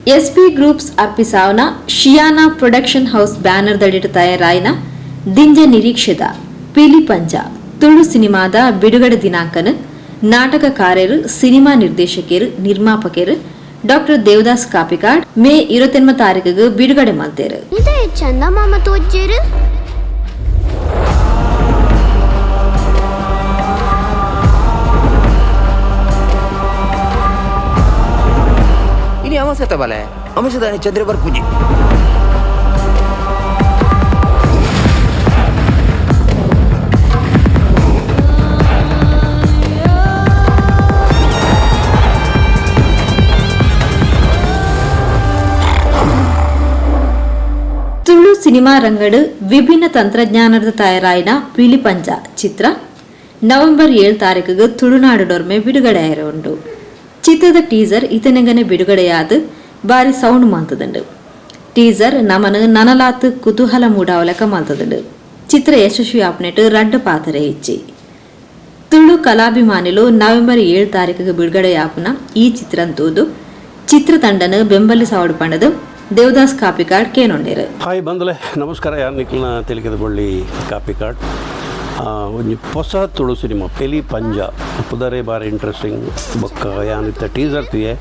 SP groups ಅರ್ಪಿಸಾವನ ಶಿಯಾನಾ production house banner ದಡಿಟ ತಯಾರಾಯಿನ ದಿಂಜ ನಿರೀಕ್ಷಿತ ಪಿಲಿ ಪಂಜ ತುಳು ಸಿನಿಮಾದ ಬಿಡುಗಡೆ ದಿನಾಂಕನ ನಾಟಕಕಾರರು ಸಿನಿಮಾ ನಿರ್ದೇಶಕರು ನಿರ್ಮಾಪಕರು ಡಾಕ್ಟರ್ ದೇವದಾಸ್ ಕಾಪಿಕಾಡ್ ಮೇ 28 ತಾರೀಕಿಗೆ ಬಿಡುಗಡೆ ಮಾಡ್ತಾರೆ. ಚಂದಮಾಮ ತೋಜರು ini amasa tabale amasa dani chandra barpuji Tulu cinema ರಂಗಡು ವಿಭಿನ್ನ ತಂತ್ರಜ್ಞಾನದ ತಯಾರಾಯಿನ ಪಿಲಿ ಪಂಜ ಚಿತ್ರ ನವೆಂಬರ್ 7 ತಾರೀಕಿಗೆ ತುಳುನಾಡು ಡೊರ್ಮೆ ಬಿಡುಗಡೆ ಆಯಿರುಂಡು. ಚಿತ್ರದ ಟೀಸರ್ ಇತನೆಗನೆ ಬಿಡುಗಡೆಯಾದ ಬಾರಿ ಸೌಂಡ್ ಮಾಲ್ತದುಂಡು. ಟೀಸರ್ ನಮನ ನನಲಾತ್ ಕುತೂಹಲ ಮೂಡಾವಲಕ ಮಾಲ್ತದುಂಡು. ಚಿತ್ರ ಯಶಸ್ವಿ ಆಪ್ನೆಟ್ ರಡ್ಡ ಪಾತರೆ ಇಚ್ಚಿ ತುಳು ಕಲಾಭಿಮಾನಿಲು ನವೆಂಬರ್ 7 ತಾರೀಕಿಗೆ ಬಿಡುಗಡೆಯಾಪುನ ಈ ಚಿತ್ರಂತೂದು ಚಿತ್ರತಂಡನ ಬೆಂಬಲಿಸವಾಡು ಪಂಡದು ದೇವದಾಸ್ ಕಾಪಿಕಾಡ್ ಕೇನೊಂಡೇರು. ಹಾಯ್ ಬಂದಲೆ ನಮಸ್ಕಾರ. ಯಾರು ನಿಖಿಲ್ನ ತಿಳಿಕದ ಬಳ್ಳಿ ಕಾಪಿಕಾಡ್ ಒಂದು ಹೊಸ ತುಳು ಸಿನಿಮಾ ಪೆಲಿ ಪಂಜ ಪುದರೆ ಬಾರಿ ಇಂಟ್ರೆಸ್ಟಿಂಗ್ ಬೊಕ್ಕ ಯಾನಿತ್ತ ಟೀಸರ್ ತುಯೆ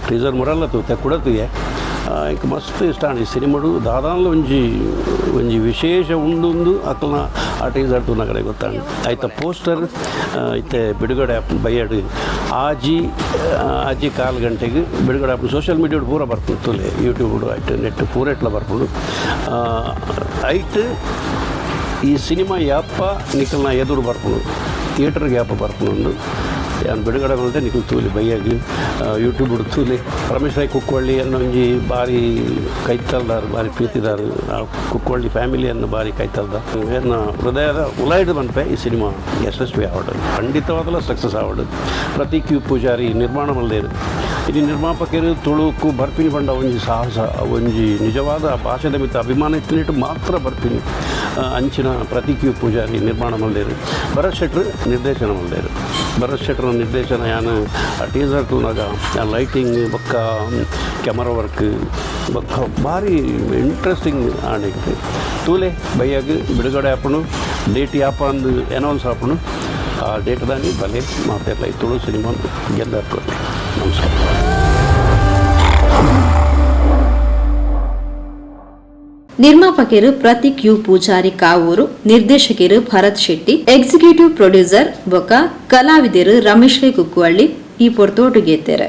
ಟೀಸರ್ ಮುರಲ್ಲ ತೂತೆ ಕೂಡ ತುಯೆ ಇಂಕ ಮಸ್ತ್ ಇಷ್ಟ ಈ ಸಿನಿಮಾಡು ದಾದಾನ್ಲ ಒಂಜಿ ವಿಶೇಷ ಉಂಡು ಅಕ್ಕಲ್ನ ಆ ಟೀಸರ್ ತೂನ ಕಡೆ ಗೊತ್ತಾಂಡು ಆಯ್ತ ಪೋಸ್ಟರ್ ಇತ್ತೆ ಬಿಡುಗಡೆ ಬೈಯಡು ಆಜಿ 4 ಗಂಟೆಗೆ ಬಿಡುಗಡೆ ಆಪು ಸೋಷಿಯಲ್ ಮೀಡಿಯಾಡು ಪೂರ ಬರ್ಪುಂಡು ತುಲೆ ಯೂಟ್ಯೂಬ್ಡು ಆಯ್ತು ನೆಟ್ ಪೂರ ಇಟ್ಲ ಬರ್ಪುಂಡು ಆಯ್ತು ಈ ಸಿನಿಮಾ ಯಾಪ ನಿಖಲ್ನ ಎದುರು ಬರ್ಪುಂಡು ಥಿಯೇಟರ್ಗೆ ಯಾಪ ಬರ್ಪುಂಡು ಯಾನು ಬಿಡುಗಡೆ ಬಂದೆ ನಿಖಲ್ ತೂಲಿ ಬೈಯಾಗಿ ಯೂಟ್ಯೂಬ್ ತೂಲಿ ರಮೇಶ್ ರಾಯ್ ಕುಕ್ಕೊಳ್ಳಿ ಅನ್ನೋ ಒಂಜಿ ಭಾರಿ ಕೈತಲ್ದಾರು ಭಾರಿ ಪ್ರೀತಿದಾರು ಆ ಕುಕ್ಕೊಳ್ಳಿ ಫ್ಯಾಮಿಲಿಯನ್ನು ಭಾರಿ ಕೈತಲ್ದ ಏನು ಹೃದಯದ ಉಲಾಯ್ಡು ಬಂಪೆ ಈ ಸಿನಿಮಾ ಯಶಸ್ವಿ ಆವಡು ಖಂಡಿತವಾದಲ್ಲ ಸಕ್ಸಸ್ ಆವಡು. ಪ್ರತಿ ಕ್ಯೂ ಪೂಜಾರಿ ನಿರ್ಮಾಣ ಮಲ್ದೇರು ಇದು ನಿರ್ಮಾಪಕರು ತುಳುಕು ಬರ್ಪಿನಿ ಬಂಡ ಒಂಜಿ ಸಾಹಸ ಒಂಜಿ ನಿಜವಾದ ಭಾಷೆದ ಮಿತ್ತ ಅಭಿಮಾನ ಇತ್ತಿನಿಟ್ಟು ಮಾತ್ರ ಬರ್ಪಿನಿ ಅಂಚಿನ ಪ್ರತಿ ಕ್ಯೂ ಪೂಜಾರಿ ನಿರ್ಮಾಣ ಮಲ್ದೇರು. ಭರತ್ ಶೆಟ್ರು ನಿರ್ದೇಶನ ಮಲ್ದೇರು. ಭರತ್ ಶೆಟ್ರ ನಿರ್ದೇಶನ ಯಾನು ಆ ಟೀಸರ್ ತೂನಾಗ ಆ ಲೈಟಿಂಗ್ ಬೊಕ್ಕ ಕ್ಯಾಮರಾ ವರ್ಕ್ ಬೊಕ್ಕ ಭಾರಿ ಇಂಟ್ರೆಸ್ಟಿಂಗ್ ಆಣಿಗೆ ತೂಲೆ ಬೈಯಾಗಿ ಬಿಡುಗಡೆ ಆಪಣು ಡೇಟ್ ಯಾಪ ಅಂದು ಅನೌನ್ಸ್ ಆಪಣು ಆ ಡೇಟ್ ದಾನಿ ಬಲೆ ಮಾತಾಡಲ ತುಳು ಸಿನಿಮಾ ಗೆದ್ದಾಡ್ತಾರೆ. ನಮಸ್ಕಾರ. ನಿರ್ಮಾಪಕರು ಪ್ರತೀಕ್ ಯು ಪೂಜಾರಿ ಕಾವೂರು, ನಿರ್ದೇಶಕರು ಭರತ್ ಶೆಟ್ಟಿ, ಎಕ್ಸಿಕ್ಯೂಟಿವ್ ಪ್ರೊಡ್ಯೂಸರ್ ಬೊಕ ಕಲಾವಿದರು ರಮೇಶ್ ರೈ ಕುಕ್ಕುವಳ್ಳಿ ಈ ಪೊರ್ತೋಟು ಗೆದ್ದರು.